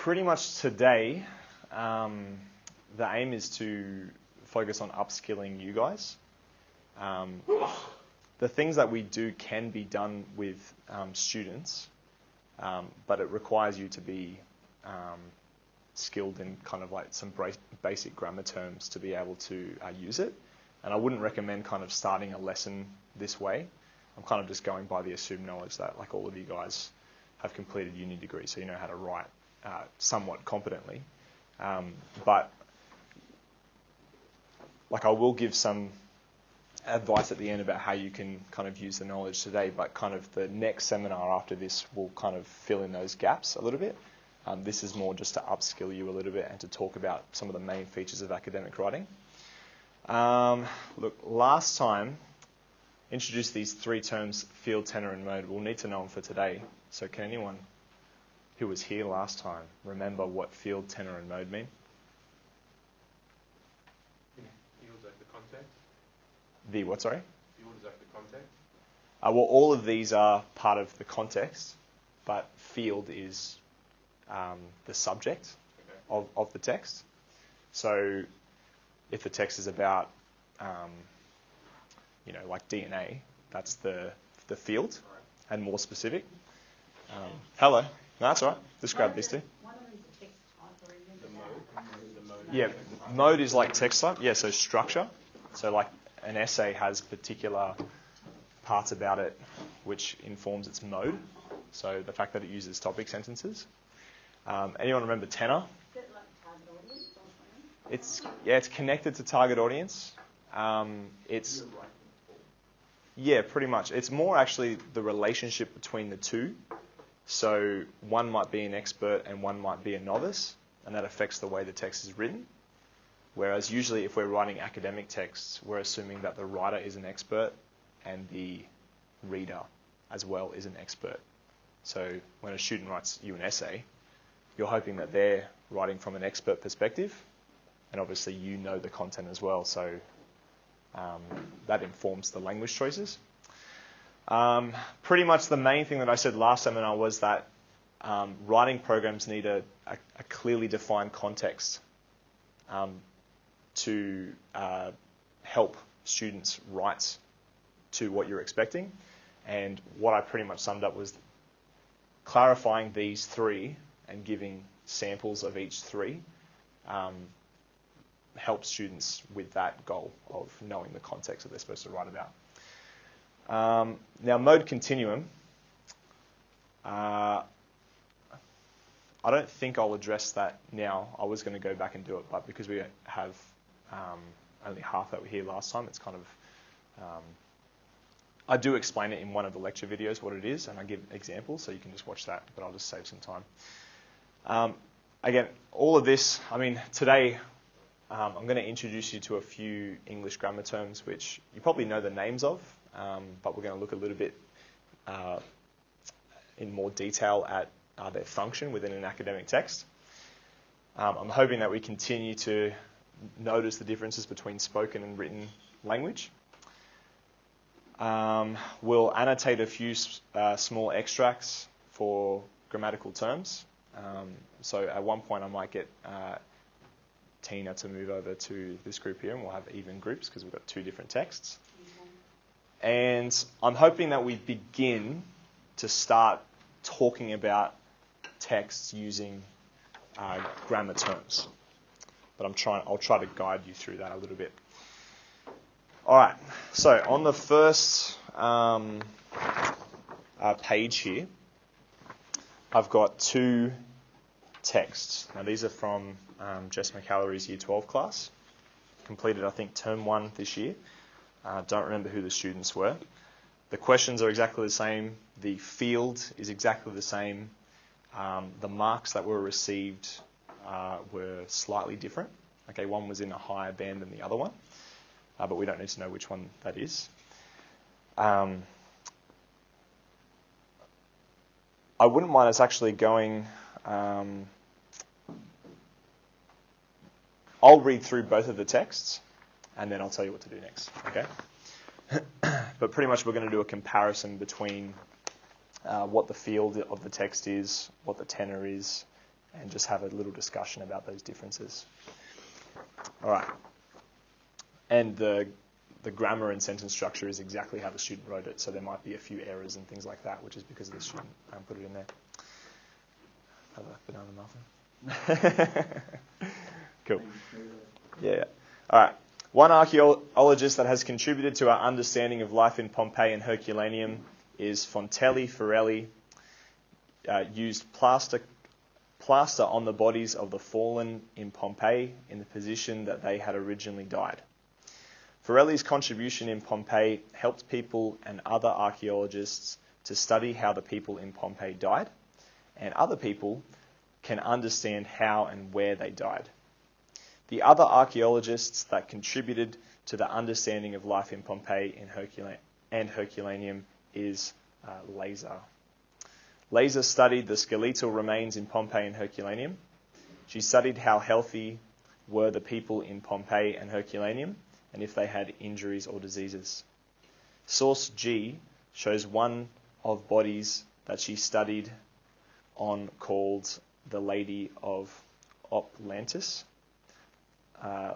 pretty much today, the aim is to focus on upskilling you guys. The things that we do can be done with students, but it requires you to be skilled in kind of like some basic grammar terms to be able to use it. And I wouldn't recommend kind of starting a lesson this way. I'm kind of just going by the assumed knowledge that like all of you guys have completed uni degrees, so you know how to write somewhat competently. But like I will give some advice at the end about how you can kind of use the knowledge today, but kind of the next seminar after this will kind of fill in those gaps a little bit. This is more just to upskill you a little bit and to talk about some of the main features of academic writing. Look, last time, introduced these three terms, field, tenor, and mode. We'll need to know them for today. So can anyone who was here last time remember what field, tenor, and mode mean? Field is like the context. The what, sorry? Field is like the context. Well, all of these are part of the context, but field is the subject of the text. So if the text is about, like DNA, that's the field, and more specific. Hello. No, that's all right. Just grab this too. One of them is the text type or even The mode. Yeah, mode is like text type. Yeah, so structure. So like an essay has particular parts about it which informs its mode. So the fact that it uses topic sentences. Anyone remember tenor? Is it like target audience or something? It's connected to target audience. Yeah, pretty much. It's more actually the relationship between the two. So one might be an expert and one might be a novice, and that affects the way the text is written. Whereas usually if we're writing academic texts, we're assuming that the writer is an expert and the reader as well is an expert. So when a student writes you an essay, you're hoping that they're writing from an expert perspective, and obviously you know the content as well, so that informs the language choices. Pretty much the main thing that I said last seminar was that writing programs need a clearly defined context to help students write to what you're expecting. And what I pretty much summed up was clarifying these three and giving samples of each three helps students with that goal of knowing the context that they're supposed to write about. Now, mode continuum. I don't think I'll address that now. I was going to go back and do it, but because we have only half that were here last time, it's kind of... I do explain it in one of the lecture videos what it is, and I give examples, so you can just watch that, but I'll just save some time. Again, all of this, today I'm going to introduce you to a few English grammar terms which you probably know the names of, but we're going to look a little bit in more detail at their function within an academic text. I'm hoping that we continue to notice the differences between spoken and written language. We'll annotate a few small extracts for grammatical terms. So at one point I might get Tina to move over to this group here, and we'll have even groups because we've got two different texts. And I'm hoping that we begin to start talking about texts using grammar terms. But I'll try to guide you through that a little bit. All right, so on the first page here, I've got two texts. Now these are from Jess McAllery's Year 12 class, completed I think term 1 this year. Don't remember who the students were. The questions are exactly the same. The field is exactly the same. The marks that were received were slightly different. Okay, one was in a higher band than the other one. But we don't need to know which one that is. I wouldn't mind us actually going... I'll read through both of the texts, and then I'll tell you what to do next. Okay? But pretty much we're going to do a comparison between what the field of the text is, what the tenor is, and just have a little discussion about those differences. All right. And the grammar and sentence structure is exactly how the student wrote it, so there might be a few errors and things like that, which is because the student put it in there. Have a banana muffin. Cool. Yeah. All right. One archaeologist that has contributed to our understanding of life in Pompeii and Herculaneum is Fontelli Ferrelli. Used plaster on the bodies of the fallen in Pompeii in the position that they had originally died. Ferrelli's contribution in Pompeii helped people and other archaeologists to study how the people in Pompeii died, and other people can understand how and where they died. The other archaeologists that contributed to the understanding of life in Pompeii and Herculaneum is Laser. Laser studied the skeletal remains in Pompeii and Herculaneum. She studied how healthy were the people in Pompeii and Herculaneum, and if they had injuries or diseases. Source G shows one of bodies that she studied on called the Lady of Oplantis.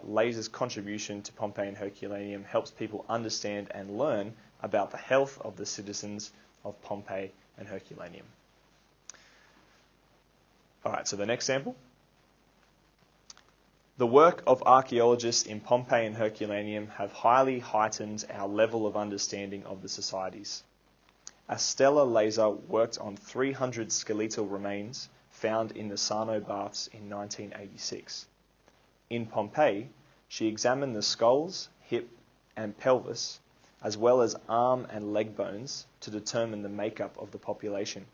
Laser's contribution to Pompeii and Herculaneum helps people understand and learn about the health of the citizens of Pompeii and Herculaneum. All right, so the next sample. The work of archaeologists in Pompeii and Herculaneum have highly heightened our level of understanding of the societies. Estella Laser worked on 300 skeletal remains found in the Sarno baths in 1986. In Pompeii, she examined the skulls, hip, and pelvis, as well as arm and leg bones to determine the makeup of the population.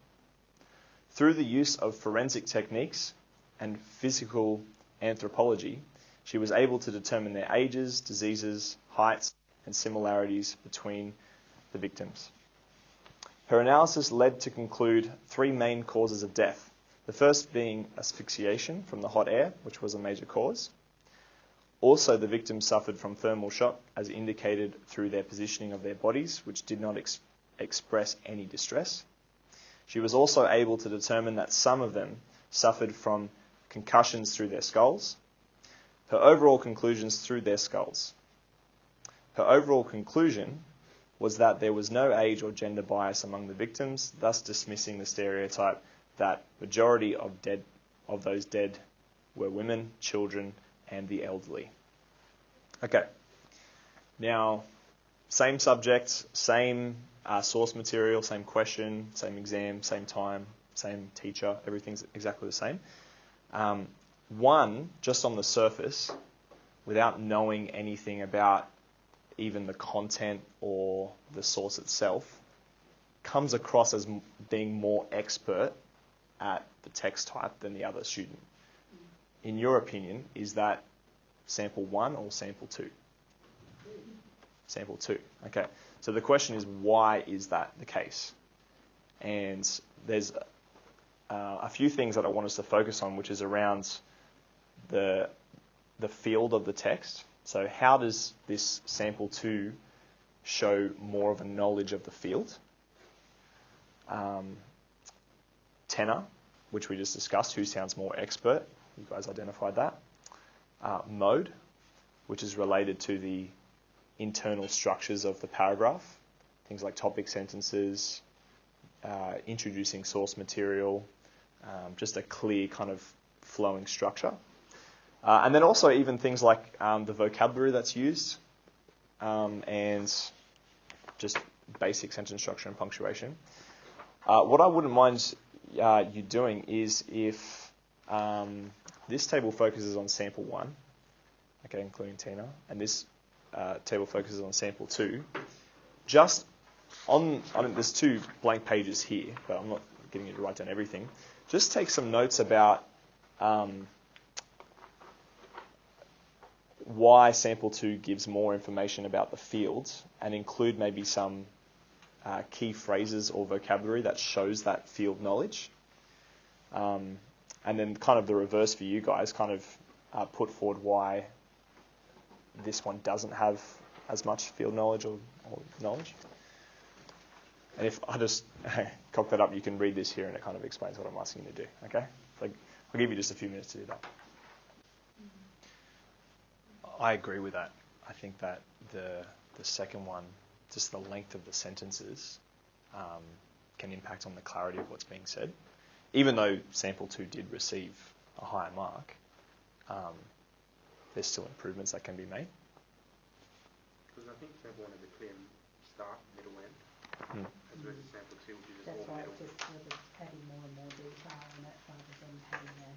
Through the use of forensic techniques and physical anthropology, she was able to determine their ages, diseases, heights, and similarities between the victims. Her analysis led to conclude 3 main causes of death, the first being asphyxiation from the hot air, which was a major cause. Also, the victims suffered from thermal shock, as indicated through their positioning of their bodies, which did not express any distress. She was also able to determine that some of them suffered from concussions through their skulls. Her overall conclusions through their skulls. Her overall conclusion was that there was no age or gender bias among the victims, thus dismissing the stereotype that majority of those dead were women, children, and the elderly. Okay. Now, same subject, same source material, same question, same exam, same time, same teacher, everything's exactly the same. One, just on the surface, without knowing anything about even the content or the source itself, comes across as being more expert at the text type than the other student. In your opinion, is that sample 1 or sample 2? Sample 2. Okay. So the question is, why is that the case? And there's a few things that I want us to focus on, which is around the field of the text. So how does this sample 2 show more of a knowledge of the field? Tenor, which we just discussed, who sounds more expert? You guys identified that. Mode, which is related to the internal structures of the paragraph, things like topic sentences, introducing source material, just a clear kind of flowing structure. And then also even things like the vocabulary that's used and just basic sentence structure and punctuation. What I wouldn't mind you doing is if this table focuses on sample 1, okay, including Tina, and this table focuses on sample 2, just there's 2 blank pages here, but I'm not getting you to write down everything. Just take some notes about why sample 2 gives more information about the fields, and include maybe some key phrases or vocabulary that shows that field knowledge. And then kind of the reverse for you guys, kind of put forward why this one doesn't have as much field knowledge or knowledge. And if I just cock that up, you can read this here and it kind of explains what I'm asking you to do, okay? Like, I'll give you just a few minutes to do that. I agree with that. I think that the second one, just the length of the sentences, can impact on the clarity of what's being said. Even though sample 2 did receive a higher mark, there's still improvements that can be made. Because I think sample 1 has a clear start, middle, end, as versus sample 2, which is just That's all right, middle. just sort of adding more and more detail in it rather than having a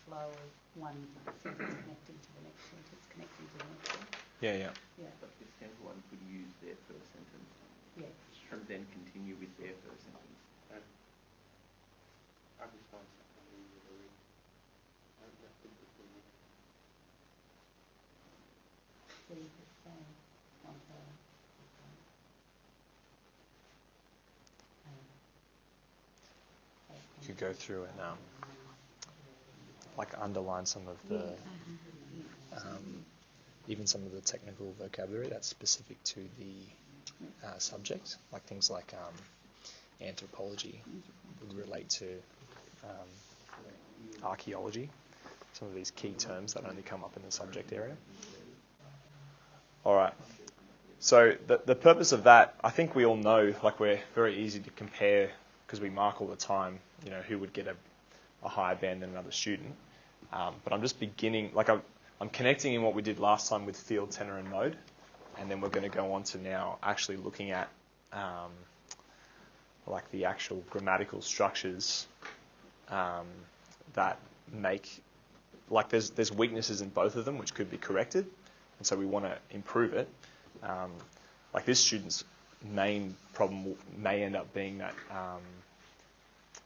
flow of one sentence connecting to the next sentence, connecting to the next one. Yeah. Yeah. But this sample 1 could use their first sentence Yeah. and then continue with their first sentence. I just find something really, that could be good. So you could say on the You could go through and underline some of the, even some of the technical vocabulary that's specific to the subject, like things like anthropology would relate to archaeology, some of these key terms that only come up in the subject area. All right. So the purpose of that, I think we all know, like we're very easy to compare because we mark all the time, who would get a higher band than another student. But I'm just beginning, I'm connecting in what we did last time with field, tenor, and mode, and then we're going to go on to now actually looking at the actual grammatical structures that make, there's weaknesses in both of them which could be corrected, and so we want to improve it. This student's main problem may end up being that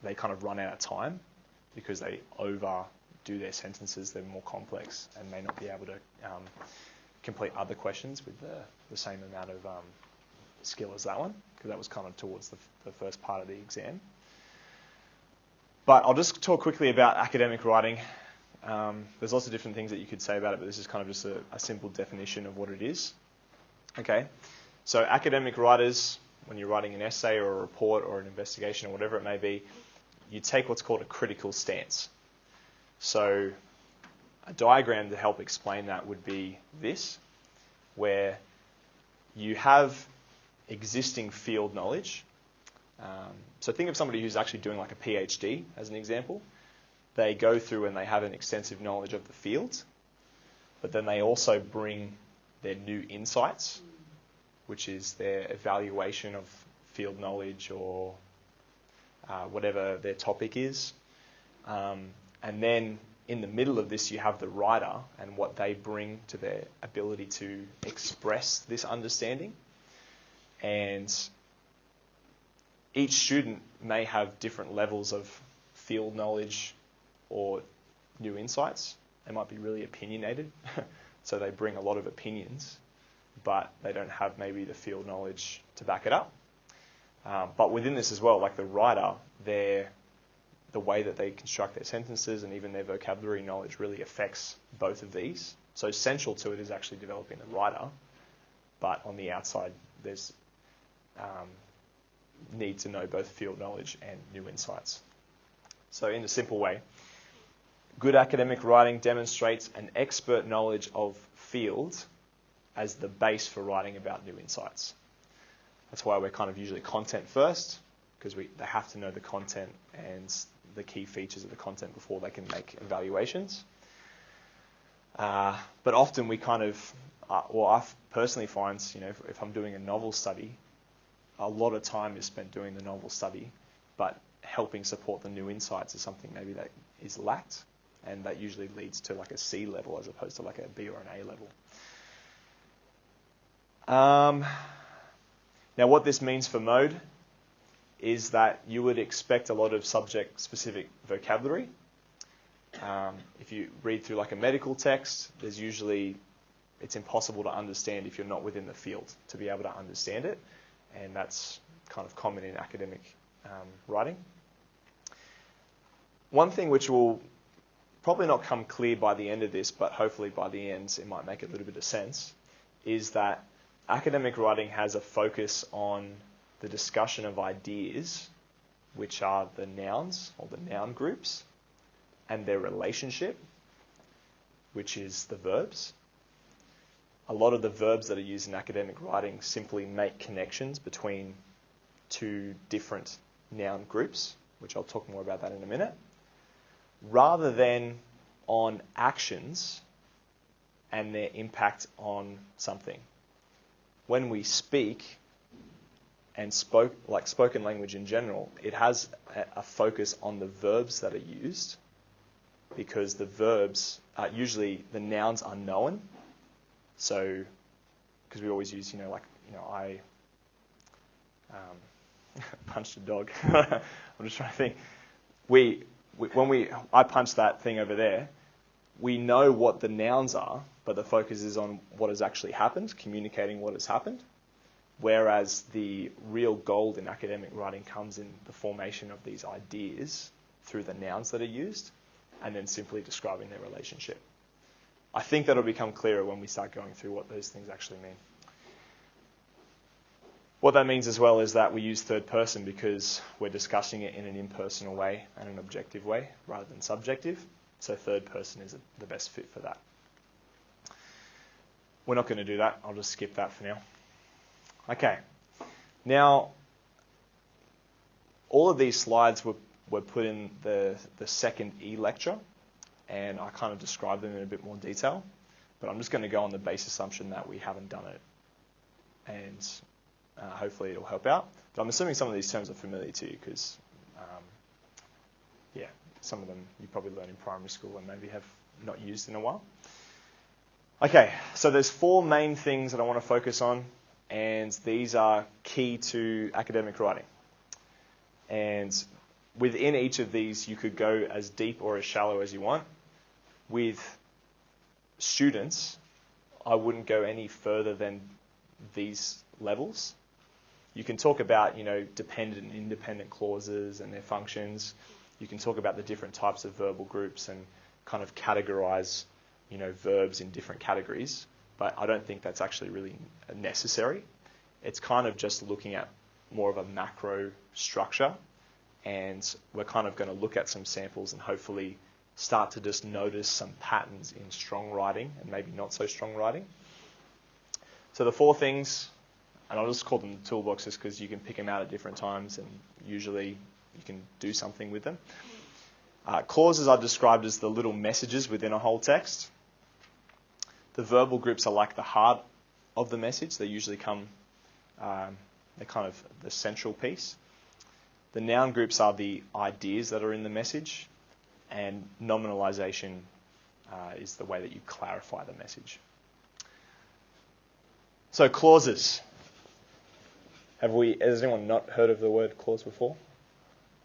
they kind of run out of time because they overdo their sentences. They're more complex and may not be able to complete other questions with the same amount of skill as that one, because that was kind of towards the first part of the exam. But I'll just talk quickly about academic writing. There's lots of different things that you could say about it, but this is kind of just a simple definition of what it is. Okay, so academic writers, when you're writing an essay or a report or an investigation or whatever it may be, you take what's called a critical stance. So a diagram to help explain that would be this, where you have existing field knowledge. So think of somebody who's actually doing like a PhD as an example. They go through and they have an extensive knowledge of the field, but then they also bring their new insights, which is their evaluation of field knowledge or whatever their topic is. And then in the middle of this, you have the writer and what they bring to their ability to express this understanding. And each student may have different levels of field knowledge or new insights. They might be really opinionated, so they bring a lot of opinions, but they don't have maybe the field knowledge to back it up. But within this as well, like the writer, the way that they construct their sentences and even their vocabulary knowledge really affects both of these. So central to it is actually developing the writer, but on the outside there's need to know both field knowledge and new insights. So in a simple way, good academic writing demonstrates an expert knowledge of field as the base for writing about new insights. That's why we're kind of usually content first, because they have to know the content and the key features of the content before they can make evaluations. But often we kind of, I personally find, if I'm doing a novel study, a lot of time is spent doing the novel study, but helping support the new insights is something maybe that is lacked, and that usually leads to like a C level as opposed to like a B or an A level. Now what this means for mode is that you would expect a lot of subject-specific vocabulary. If you read through like a medical text, it's impossible to understand if you're not within the field to be able to understand it, and that's kind of common in academic writing. One thing which will probably not come clear by the end of this, but hopefully by the end it might make a little bit of sense, is that academic writing has a focus on the discussion of ideas, which are the nouns or the noun groups, and their relationship, which is the verbs. A lot of the verbs that are used in academic writing simply make connections between two different noun groups, which I'll talk more about that in a minute, rather than on actions and their impact on something. When we speak, and spoken language in general, it has a focus on the verbs that are used, because the verbs, usually the nouns are known. So, because we always use, I punched a dog. I'm just trying to think. When I punch that thing over there, we know what the nouns are, but the focus is on what has actually happened, communicating what has happened. Whereas the real gold in academic writing comes in the formation of these ideas through the nouns that are used, and then simply describing their relationship. I think that'll become clearer when we start going through what those things actually mean. What that means as well is that we use third person because we're discussing it in an impersonal way and an objective way rather than subjective. So third person is the best fit for that. We're not going to do that. I'll just skip that for now. Okay. Now, all of these slides were put in the second E lecture, and I kind of described them in a bit more detail, but I'm just going to go on the base assumption that we haven't done it, and hopefully it'll help out. But I'm assuming some of these terms are familiar to you because, some of them you probably learned in primary school and maybe have not used in a while. Okay, so there's four main things that I want to focus on, and these are key to academic writing. And within each of these, you could go as deep or as shallow as you want. With students, I wouldn't go any further than these levels. You can talk about, dependent and independent clauses and their functions. You can talk about the different types of verbal groups and kind of categorize, verbs in different categories. But I don't think that's actually really necessary. It's kind of just looking at more of a macro structure, and we're kind of going to look at some samples and hopefully start to just notice some patterns in strong writing and maybe not so strong writing. So the four things, and I'll just call them the toolboxes because you can pick them out at different times and usually you can do something with them. Clauses are described as the little messages within a whole text. The verbal groups are like the heart of the message. They usually come, they're kind of the central piece. The noun groups are the ideas that are in the message, and nominalisation is the way that you clarify the message. So clauses. Has anyone not heard of the word clause before?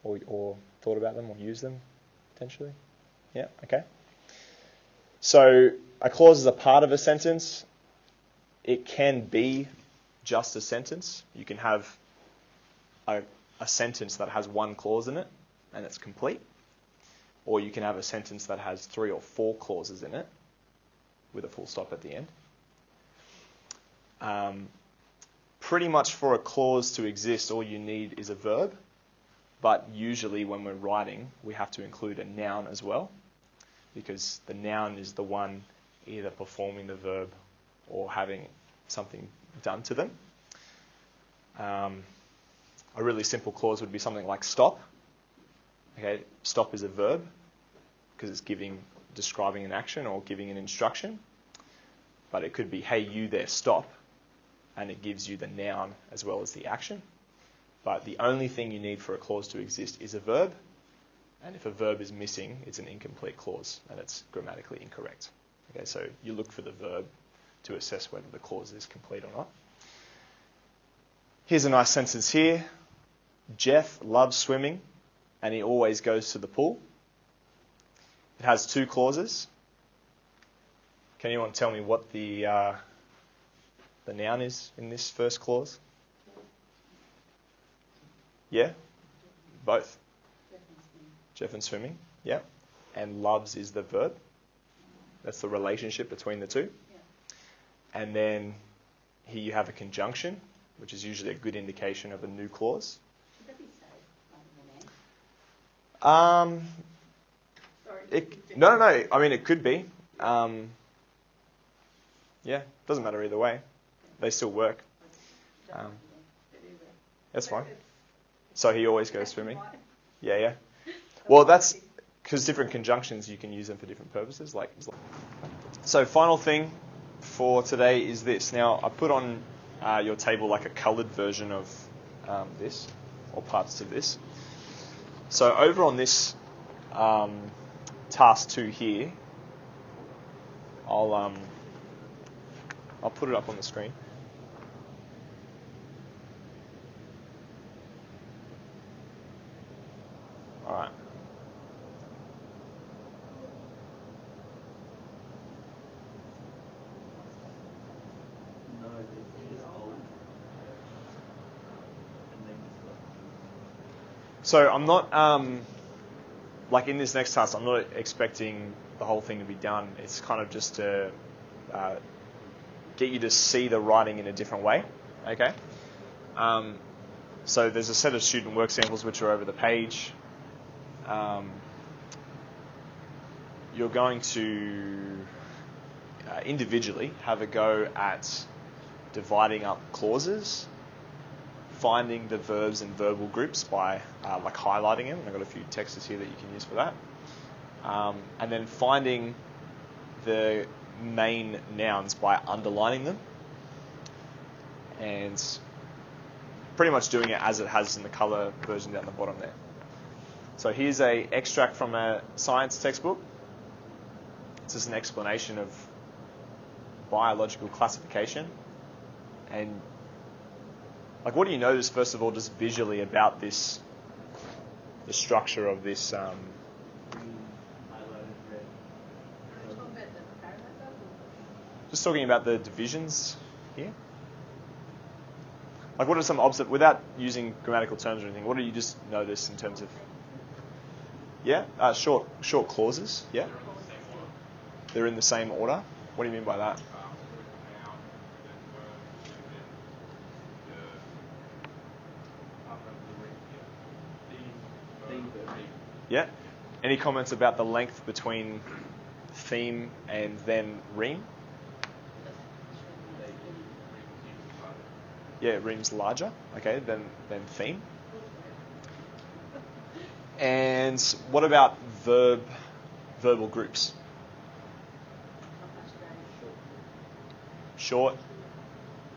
Or thought about them or used them potentially? Yeah, okay. So a clause is a part of a sentence. It can be just a sentence. You can have a sentence that has one clause in it and it's complete. Or you can have a sentence that has 3 or 4 clauses in it with a full stop at the end. Pretty much for a clause to exist, all you need is a verb. But usually when we're writing, we have to include a noun as well, because the noun is the one either performing the verb or having something done to them. A really simple clause would be something like stop. Okay, stop is a verb because it's describing an action or giving an instruction. But it could be, hey, you there, stop. And it gives you the noun as well as the action. But the only thing you need for a clause to exist is a verb. And if a verb is missing, it's an incomplete clause and it's grammatically incorrect. Okay, so you look for the verb to assess whether the clause is complete or not. Here's a nice sentence here. Jeff loves swimming and he always goes to the pool. It has 2 clauses. Can anyone tell me what the noun is in this first clause? Yeah? Both. Jeff and swimming. Yeah. And loves is the verb. That's the relationship between the two. Yeah. And then here you have a conjunction, which is usually a good indication of a new clause. Should that be safe rather than end? Sorry, No. I mean, it could be. Yeah, doesn't matter either way. They still work. That's fine. So he always goes swimming? Yeah. Well, that's because different conjunctions, you can use them for different purposes. So final thing for today is this. Now, I put on your table like a coloured version of this, or parts of this. So over on this task 2 here, I'll put it up on the screen. All right. So I'm not, like in this next task, I'm not expecting the whole thing to be done. It's kind of just to get you to see the writing in a different way, okay? So there's a set of student work samples which are over the page. You're going to individually have a go at dividing up clauses, finding the verbs and verbal groups by like highlighting them. I've got a few texts here that you can use for that. And then finding the main nouns by underlining them. And pretty much doing it as it has in the colour version down the bottom there. So here's a extract from a science textbook. It's just an explanation of biological classification. And like, what do you notice, first of all, just visually about this, the structure of this? Just talking about the divisions here. Like, what are some without using grammatical terms or anything? What do you just notice in terms of? Yeah, short clauses. Yeah, they're in the same order. What do you mean by that? Yeah. Any comments about the length between theme and then ream? Yeah, ream's larger, okay, than theme. And what about verbal groups? Short.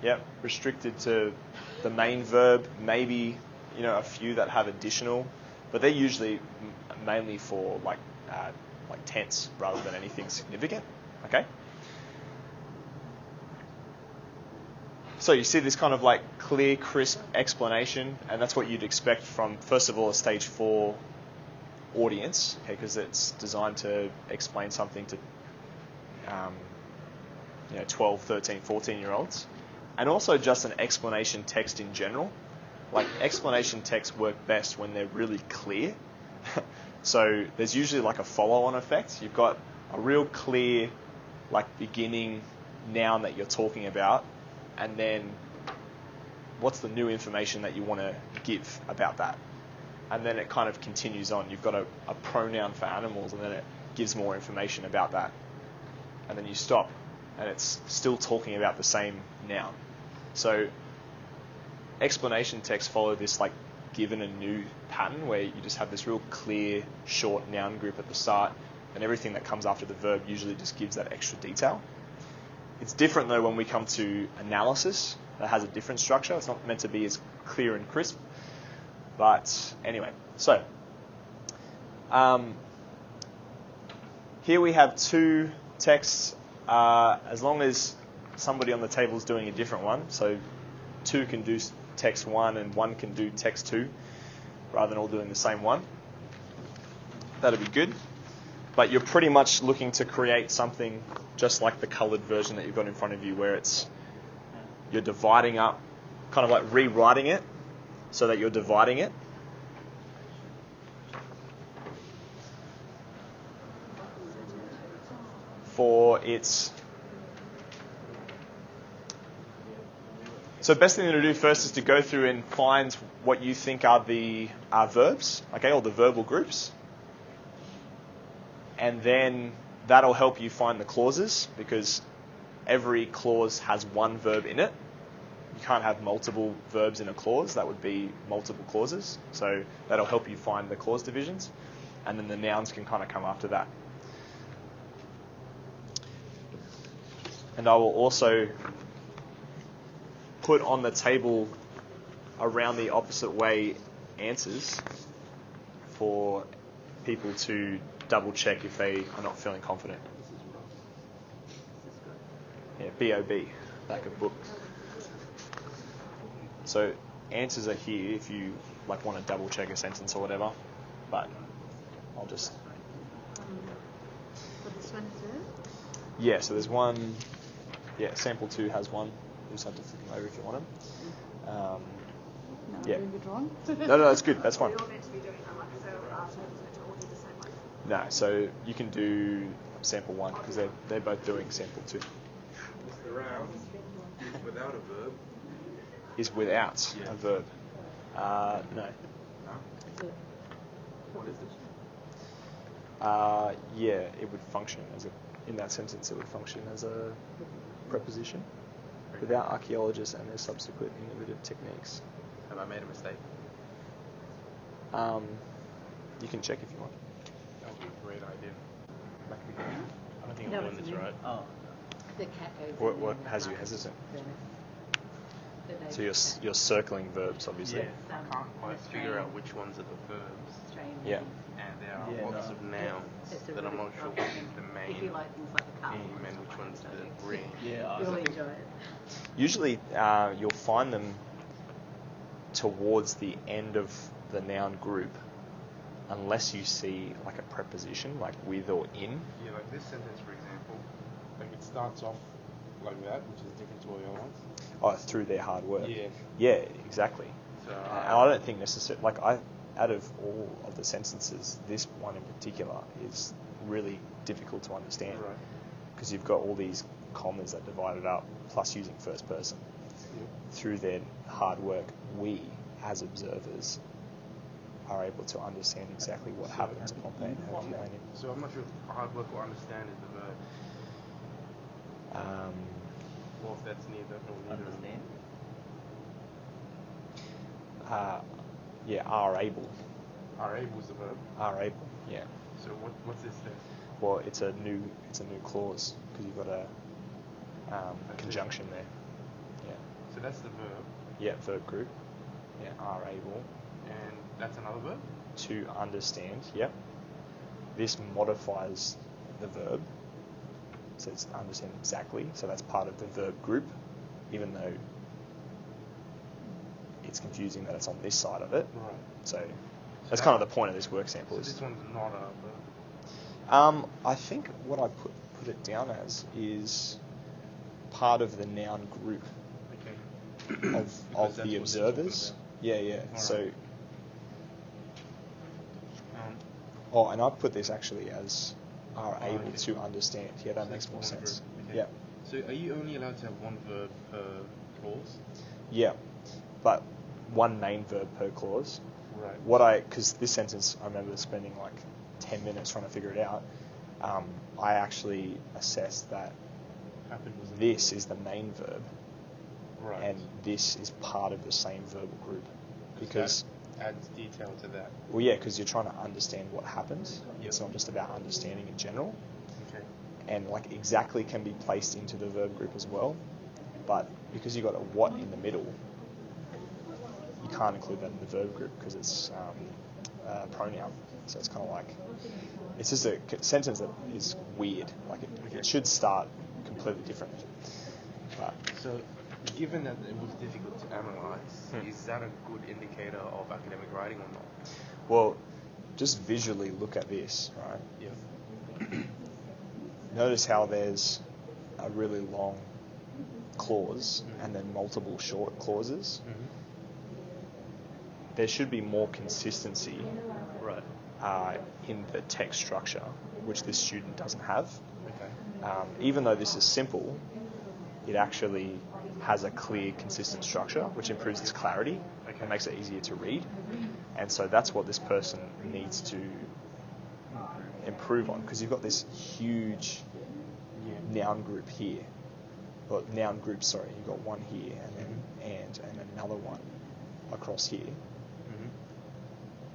Yep, restricted to the main verb, maybe, a few that have additional, but they're usually mainly for like tense rather than anything significant, okay? So you see this kind of like clear, crisp explanation, and that's what you'd expect from, first of all, a stage 4 audience, okay, because it's designed to explain something to 12, 13, 14-year-olds, and also just an explanation text in general. Like, explanation texts work best when they're really clear. So there's usually like a follow-on effect. You've got a real clear, like, beginning noun that you're talking about, and then what's the new information that you want to give about that? And then it kind of continues on. You've got a pronoun for animals, and then it gives more information about that. And then you stop, and it's still talking about the same noun. So explanation texts follow this like given a new pattern where you just have this real clear, short noun group at the start, and everything that comes after the verb usually just gives that extra detail. It's different though when we come to analysis. That has a different structure. It's not meant to be as clear and crisp. But anyway, so here we have 2 texts. As long as somebody on the table is doing a different one, so 2 can do text 1 and 1 can do text 2, rather than all doing the same one, that'd be good. But you're pretty much looking to create something just like the coloured version that you've got in front of you, where you're dividing up, kind of like rewriting it so that you're dividing it. So the best thing to do first is to go through and find what you think are the verbs, okay, or the verbal groups. And then that'll help you find the clauses, because every clause has one verb in it. You can't have multiple verbs in a clause. That would be multiple clauses. So that'll help you find the clause divisions. And then the nouns can kind of come after that. And I will also put on the table around the opposite way answers for people to double check if they are not feeling confident. Yeah, B-O-B, back of book. So answers are here if you like want to double check a sentence or whatever, but I'll just... So this one is there? Yeah, so there's one, sample 2 has one. You just have to flip them over if you want them. No, Yeah. doing it wrong. No, that's good, that's fine. We're all meant to be doing that one, so afterwards we're meant to all do the same one. No, so you can do sample 1 because they're both doing sample 2. Mr. Rao is without a verb. Is without a verb. No. What is it? Yeah, it would function as in that sentence it would function as a preposition without archaeologists and their subsequent innovative techniques. Have I made a mistake? You can check if you want. That would be a great idea. I don't think No, I'm doing it's this me. right. Oh, The cat goes What in what and has you the hesitant? verb. So you're circling verbs, obviously. Yeah, I can't quite figure out which ones are the verbs. Yeah. And there are Yeah, lots no. of nouns It's a that I'm really not sure fun which is the thing. main If you like things like the car. aim and which one's the ring. yeah. You'll I think enjoy it. Usually you'll find them towards the end of the noun group, unless you see like a preposition, like with or in. Yeah, like this sentence, for example, like it starts off like that, which is different to all the other ones. Oh, through their hard work. Yeah. Yeah, exactly. So, And I don't think necessarily, out of all of the sentences, this one in particular is really difficult to understand. Right. Because you've got all these commas that divide it up, plus using first person. Yeah. Through their hard work, we, as observers, are able to understand exactly what happened to Pompey and how it came in. So I'm not sure if hard work or understand is the verb, or if that's neither or neither. understand. Yeah, are able. Are able is the verb. Are able, yeah. So what's this then? Well, it's a new clause because you've got a conjunction there. Yeah. So that's the verb, Yeah, verb group. Yeah, are able and that's another verb. to understand. Yep. This modifies the verb, so it's understand exactly. So that's part of the verb group, even though it's confusing that it's on this side of it. Right. So that's kind of the point of this work sample. So Is this one's not a verb. I think what I put it down as is part of the noun group Okay. of Because that's the what they're observers. talking Yeah, yeah. All So, right. and I put this actually as are Oh, able okay. to understand. Yeah, that So makes that's more one sense. verb. Okay. Yeah, So are you only allowed to have one verb per clause? yeah. But one main verb per clause. Right. Because this sentence, I remember spending like 10 minutes trying to figure it out. I actually assessed that Happened was this is the main verb, right. and this is part of the same verbal group. Because that adds detail to that. Well, yeah, because you're trying to understand what happens. Yep. It's not just about understanding in general. Okay. And like exactly can be placed into the verb group as well. But because you've got a what in the middle, you can't include that in the verb group because it's a pronoun. So it's kind of like, it's just a sentence that is weird. Like it should start completely different. But So, given that it was difficult to analyze, is that a good indicator of academic writing or not? well, just visually look at this, right? Yeah. Notice how there's a really long clause and then multiple short clauses. Mm-hmm. There should be more consistency Right. in the text structure, which this student doesn't have. Okay. Even though this is simple, it actually has a clear, consistent structure, which improves its clarity and makes it easier to read. And so that's what this person needs to improve on, because you've got this huge noun group here. Or noun group, sorry. You've got one here, and then and another one across here,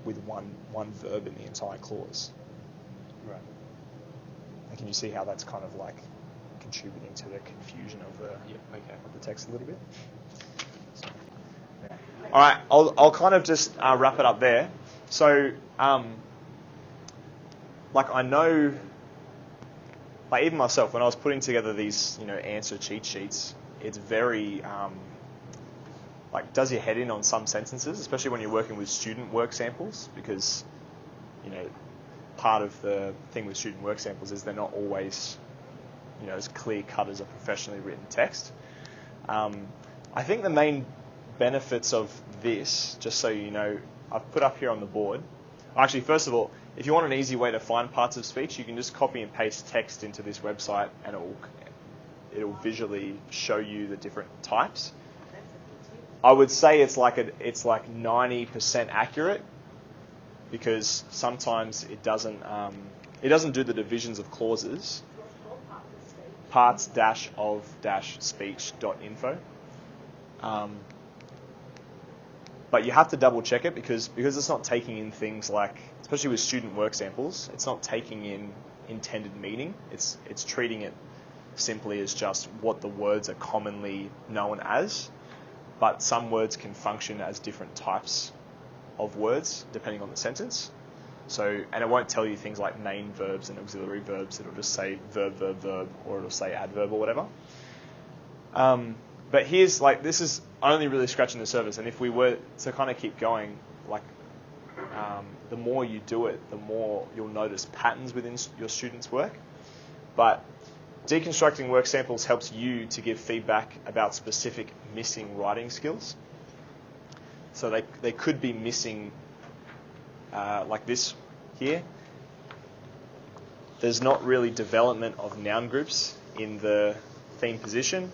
with one verb in the entire clause. Right. And can you see how that's kind of like contributing to the confusion of the of the text a little bit? So, yeah. All right, I'll kind of just wrap it up there. So, like I know, like even myself, when I was putting together these, answer cheat sheets, it's very like does your head in on some sentences, especially when you're working with student work samples, because part of the thing with student work samples is they're not always as clear cut as a professionally written text. I think the main benefits of this, just so you know, I've put up here on the board. Actually, first of all, if you want an easy way to find parts of speech, you can just copy and paste text into this website, and it'll visually show you the different types. I would say it's like 90% accurate, because sometimes it doesn't do the divisions of clauses. Parts-of-speech.info. But you have to double check it because it's not taking in things like, especially with student work samples, it's not taking in intended meaning. It's treating it simply as just what the words are commonly known as. But some words can function as different types of words depending on the sentence. So, and it won't tell you things like main verbs and auxiliary verbs. It'll just say verb, verb, verb, or it'll say adverb or whatever. But here's this is only really scratching the surface. And if we were to kind of keep going, the more you do it, the more you'll notice patterns within your students' work. But deconstructing work samples helps you to give feedback about specific missing writing skills. So they could be missing, like this here. There's not really development of noun groups in the theme position.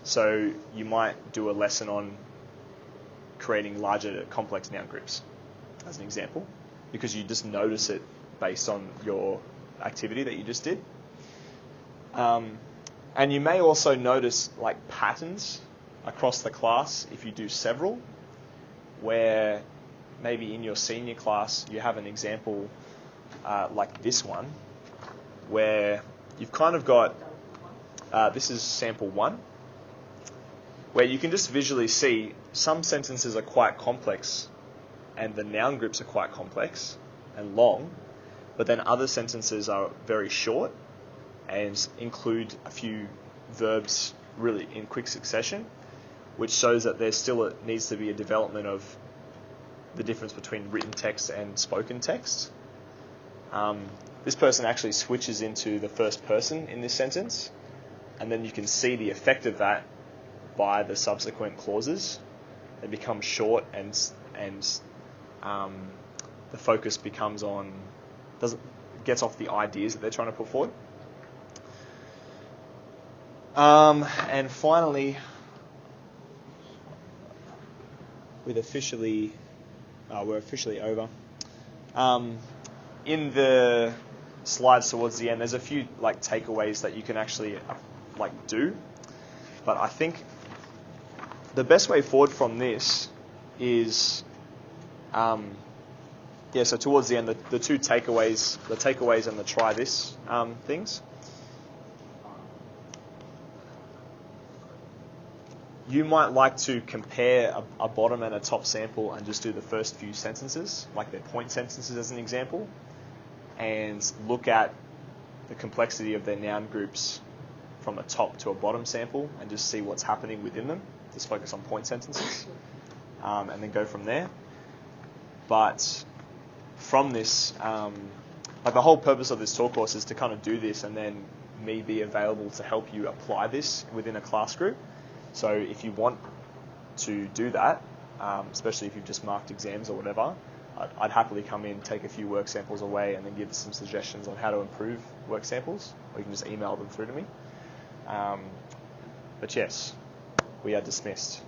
So you might do a lesson on creating larger complex noun groups, as an example, because you just notice it based on your activity that you just did. And you may also notice patterns across the class if you do several, where maybe in your senior class you have an example like this one, where you've kind of got, this is sample 1, where you can just visually see some sentences are quite complex and the noun groups are quite complex and long, but then other sentences are very short and include a few verbs really in quick succession, which shows that there still needs to be a development of the difference between written text and spoken text. This person actually switches into the first person in this sentence, and then you can see the effect of that by the subsequent clauses. They become short, and the focus gets off the ideas that they're trying to put forward. And finally, we're officially over. In the slides towards the end, there's a few takeaways that you can actually do, but I think the best way forward from this is, so towards the end, the two takeaways, the takeaways and the try this things. You might like to compare a bottom and a top sample and just do the first few sentences, like their point sentences as an example, and look at the complexity of their noun groups from a top to a bottom sample and just see what's happening within them. Just focus on point sentences and then go from there. But from this, the whole purpose of this talk course is to kind of do this and then me be available to help you apply this within a class group. So if you want to do that, especially if you've just marked exams or whatever, I'd happily come in, take a few work samples away, and then give some suggestions on how to improve work samples, or you can just email them through to me. But yes, we are dismissed.